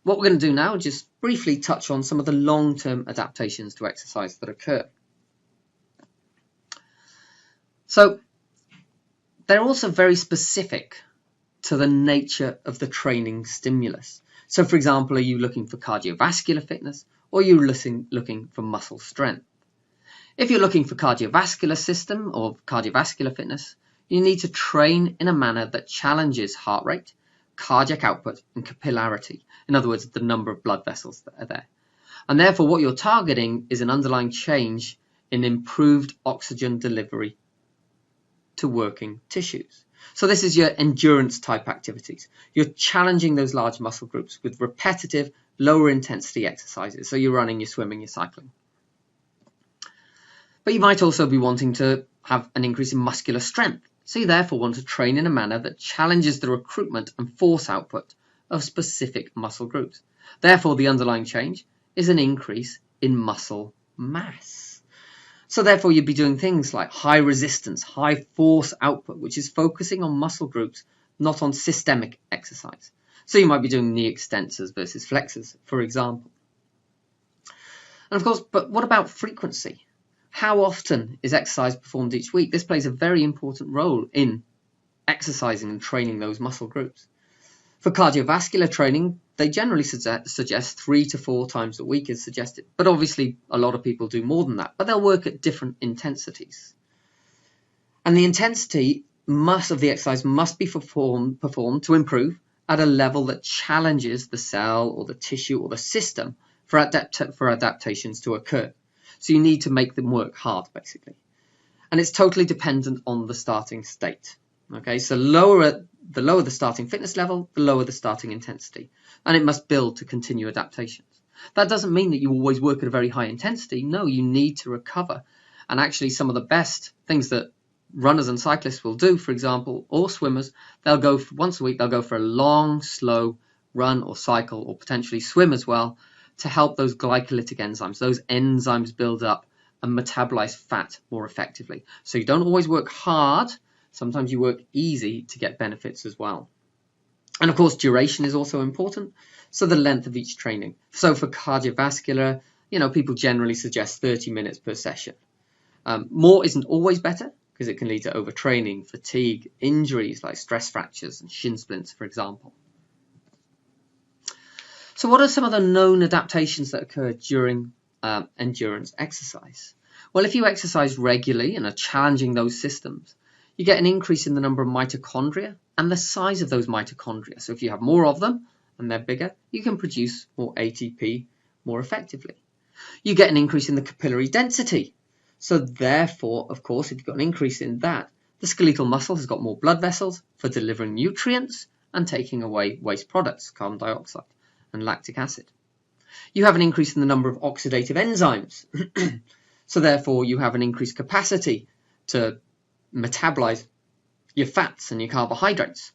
what we're going to do now is just briefly touch on some of the long-term adaptations to exercise that occur. So they're also very specific to the nature of the training stimulus. So for example, are you looking for cardiovascular fitness, or are you looking for muscle strength? If you're looking for cardiovascular system or cardiovascular fitness, you need to train in a manner that challenges heart rate, cardiac output, and capillarity. In other words, the number of blood vessels that are there. And therefore, what you're targeting is an underlying change in improved oxygen delivery to working tissues. So this is your endurance type activities. You're challenging those large muscle groups with repetitive, lower intensity exercises. So you're running, you're swimming, you're cycling. But you might also be wanting to have an increase in muscular strength. So you therefore want to train in a manner that challenges the recruitment and force output of specific muscle groups. Therefore, the underlying change is an increase in muscle mass. So therefore, you'd be doing things like high resistance, high force output, which is focusing on muscle groups, not on systemic exercise. So you might be doing knee extensors versus flexors, for example. And of course, but what about frequency? How often is exercise performed each week? This plays a very important role in exercising and training those muscle groups. For cardiovascular training, they generally suggest 3 to 4 times a week is suggested. But obviously, a lot of people do more than that. But they'll work at different intensities. And the intensity of the exercise must be performed to improve at a level that challenges the cell or the tissue or the system for adaptations to occur. So you need to make them work hard, basically. And it's totally dependent on the starting state. Okay, so the lower the starting fitness level, the lower the starting intensity. And it must build to continue adaptations. That doesn't mean that you always work at a very high intensity. No, you need to recover. And actually some of the best things that runners and cyclists will do, for example, or swimmers, they'll go once a week, they'll go for a long, slow run or cycle or potentially swim as well to help those glycolytic enzymes. Those enzymes build up and metabolize fat more effectively. So you don't always work hard. Sometimes you work easy to get benefits as well. And of course, duration is also important. So the length of each training. So for cardiovascular, people generally suggest 30 minutes per session. More isn't always better because it can lead to overtraining, fatigue, injuries like stress fractures and shin splints, for example. So what are some of the known adaptations that occur during endurance exercise? Well, if you exercise regularly and are challenging those systems, you get an increase in the number of mitochondria and the size of those mitochondria. So if you have more of them and they're bigger, you can produce more ATP more effectively. You get an increase in the capillary density. So therefore, of course, if you've got an increase in that, the skeletal muscle has got more blood vessels for delivering nutrients and taking away waste products, carbon dioxide and lactic acid. You have an increase in the number of oxidative enzymes. So therefore, you have an increased capacity to metabolize your fats and your carbohydrates.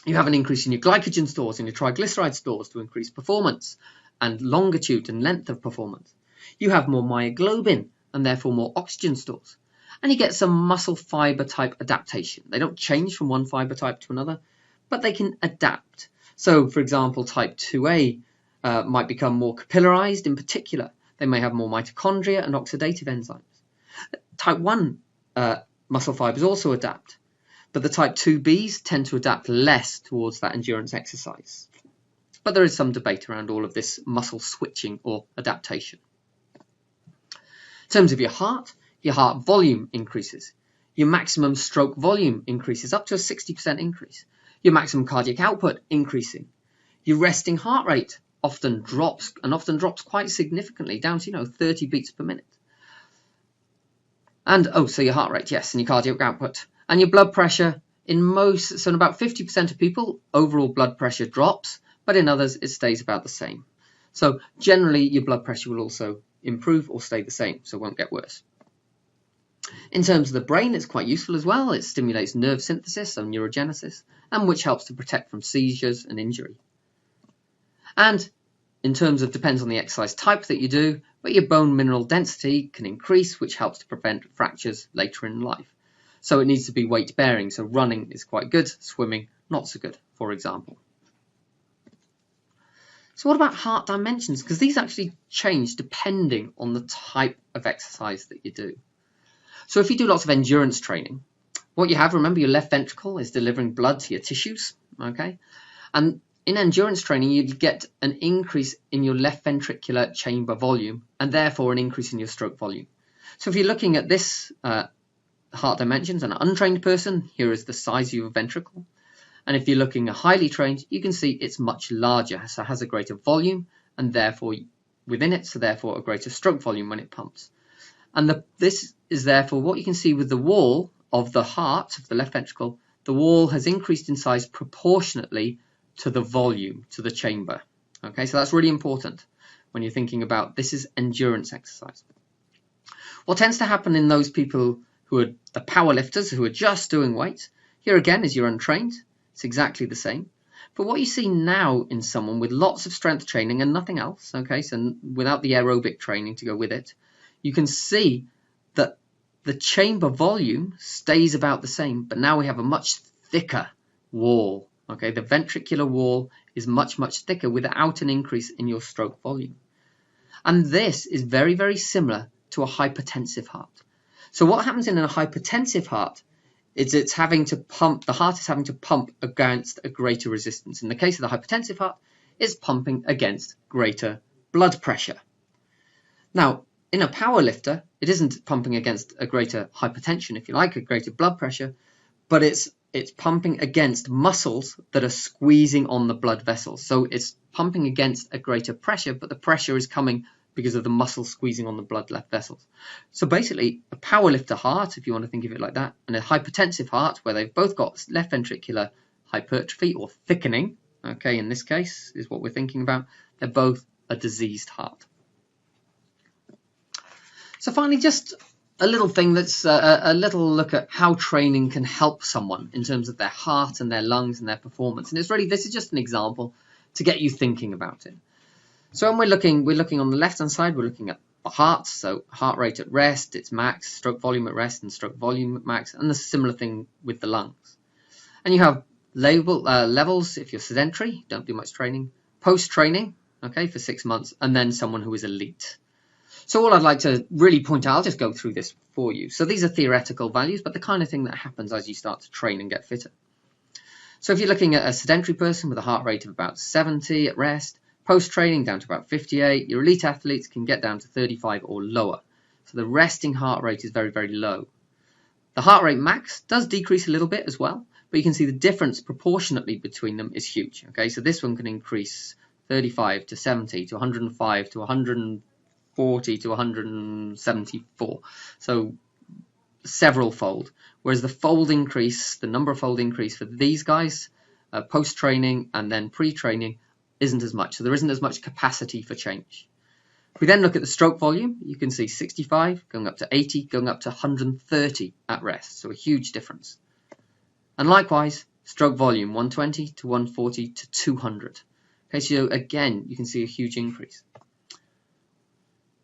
You have an increase in your glycogen stores and your triglyceride stores to increase performance and longitude and length of performance. You have more myoglobin and therefore more oxygen stores. And you get some muscle fiber type adaptation. They don't change from one fiber type to another, but they can adapt. So for example, type 2A might become more capillarized in particular. They may have more mitochondria and oxidative enzymes. Type 1 muscle fibers also adapt, but the type 2Bs tend to adapt less towards that endurance exercise. But there is some debate around all of this muscle switching or adaptation. In terms of your heart volume increases. Your maximum stroke volume increases up to a 60% increase. Your maximum cardiac output increasing. Your resting heart rate often drops quite significantly down to 30 beats per minute. And so your heart rate, yes, and your cardiac output. And your blood pressure in about 50% of people, overall blood pressure drops, but in others it stays about the same. So generally your blood pressure will also improve or stay the same, so it won't get worse. In terms of the brain, it's quite useful as well. It stimulates nerve synthesis, so neurogenesis, and which helps to protect from seizures and injury. And in terms of, depends on the exercise type that you do, but your bone mineral density can increase, which helps to prevent fractures later in life. So it needs to be weight bearing, so running is quite good, swimming not so good, for example. So what about heart dimensions? Because these actually change depending on the type of exercise that you do. So if you do lots of endurance training, what you have, remember, your left ventricle is delivering blood to your tissues, okay? And in endurance training, you get an increase in your left ventricular chamber volume and therefore an increase in your stroke volume. So if you're looking at this heart dimensions, an untrained person, here is the size of your ventricle. And if you're looking at highly trained, you can see it's much larger, so it has a greater volume and therefore within it, so therefore a greater stroke volume when it pumps. And this is therefore what you can see with the wall of the heart, of the left ventricle. The wall has increased in size proportionately to the volume, to the chamber. Okay, so that's really important when you're thinking about this is endurance exercise. What tends to happen in those people who are the power lifters, who are just doing weights, here again is you're untrained. It's exactly the same. But what you see now in someone with lots of strength training and nothing else, okay, so without the aerobic training to go with it, you can see that the chamber volume stays about the same, but now we have a much thicker wall. Okay, the ventricular wall is much, much thicker without an increase in your stroke volume. And this is very, very similar to a hypertensive heart. So what happens in a hypertensive heart is it's having to pump, the heart is having to pump against a greater resistance. In the case of the hypertensive heart, it's pumping against greater blood pressure. Now, in a power lifter, it isn't pumping against a greater hypertension, if you like, a greater blood pressure, but it's pumping against muscles that are squeezing on the blood vessels. So it's pumping against a greater pressure, but the pressure is coming because of the muscles squeezing on the blood vessels. So basically, a power lifter heart, if you want to think of it like that, and a hypertensive heart, where they've both got left ventricular hypertrophy or thickening, okay, in this case is what we're thinking about, they're both a diseased heart. So finally, just a little thing that's a little look at how training can help someone in terms of their heart and their lungs and their performance. And it's really, this is just an example to get you thinking about it. So when we're looking on the left-hand side, we're looking at the heart. So heart rate at rest, its max, stroke volume at rest and stroke volume at max, and the similar thing with the lungs. And you have levels if you're sedentary, don't do much training, post-training, okay, for 6 months, and then someone who is elite. So all I'd like to really point out, I'll just go through this for you. So these are theoretical values, but the kind of thing that happens as you start to train and get fitter. So if you're looking at a sedentary person with a heart rate of about 70 at rest, post-training down to about 58, your elite athletes can get down to 35 or lower. So the resting heart rate is very, very low. The heart rate max does decrease a little bit as well, but you can see the difference proportionately between them is huge. Okay, so this one can increase 35 to 70 to 105 to 140 to 174, so several fold, whereas the fold increase, the number of fold increase for these guys post-training and then pre-training isn't as much, so there isn't as much capacity for change. If we then look at the stroke volume, you can see 65 going up to 80, going up to 130 at rest, so a huge difference. And likewise, stroke volume 120 to 140 to 200. Okay, so again, you can see a huge increase.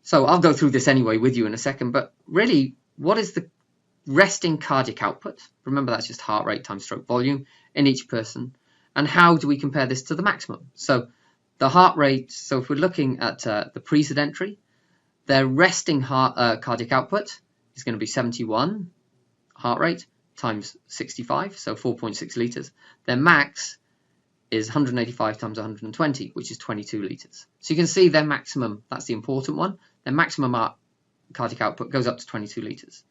So I'll go through this anyway with you in a second, but really, what is the resting cardiac output? Remember, that's just heart rate times stroke volume in each person. And how do we compare this to the maximum? So the heart rate, so if we're looking at the pre-sedentary, their resting cardiac output is going to be 71 heart rate times 65, so 4.6 litres. Their max is 185 times 120, which is 22 litres. So you can see their maximum, that's the important one, their maximum cardiac output goes up to 22 litres.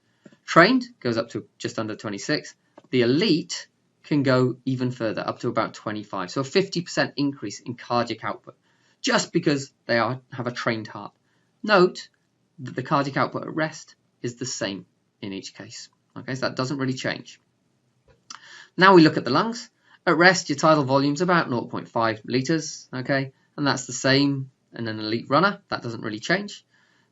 Trained goes up to just under 26. The elite can go even further, up to about 25. So a 50% increase in cardiac output, just because they have a trained heart. Note that the cardiac output at rest is the same in each case. Okay, so that doesn't really change. Now we look at the lungs. At rest, your tidal volume is about 0.5 litres, okay, and that's the same in an elite runner. That doesn't really change.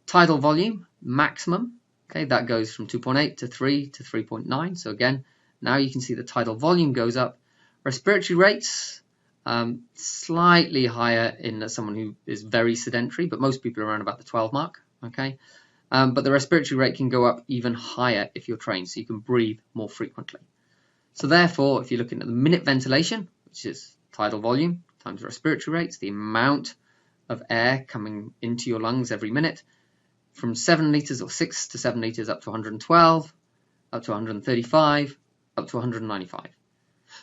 Tidal volume, maximum, okay, that goes from 2.8 to 3 to 3.9. So again, now you can see the tidal volume goes up. Respiratory rates, slightly higher in someone who is very sedentary, but most people are around about the 12 mark, okay. But the respiratory rate can go up even higher if you're trained, so you can breathe more frequently. So therefore, if you're looking at the minute ventilation, which is tidal volume times respiratory rates, the amount of air coming into your lungs every minute, from 7 litres or 6 to 7 litres up to 112, up to 135, up to 195.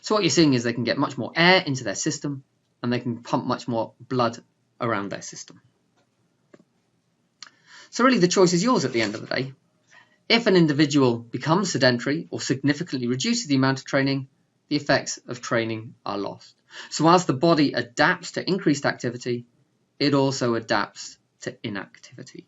So what you're seeing is they can get much more air into their system and they can pump much more blood around their system. So really the choice is yours at the end of the day. If an individual becomes sedentary or significantly reduces the amount of training, the effects of training are lost. So whilst the body adapts to increased activity, it also adapts to inactivity.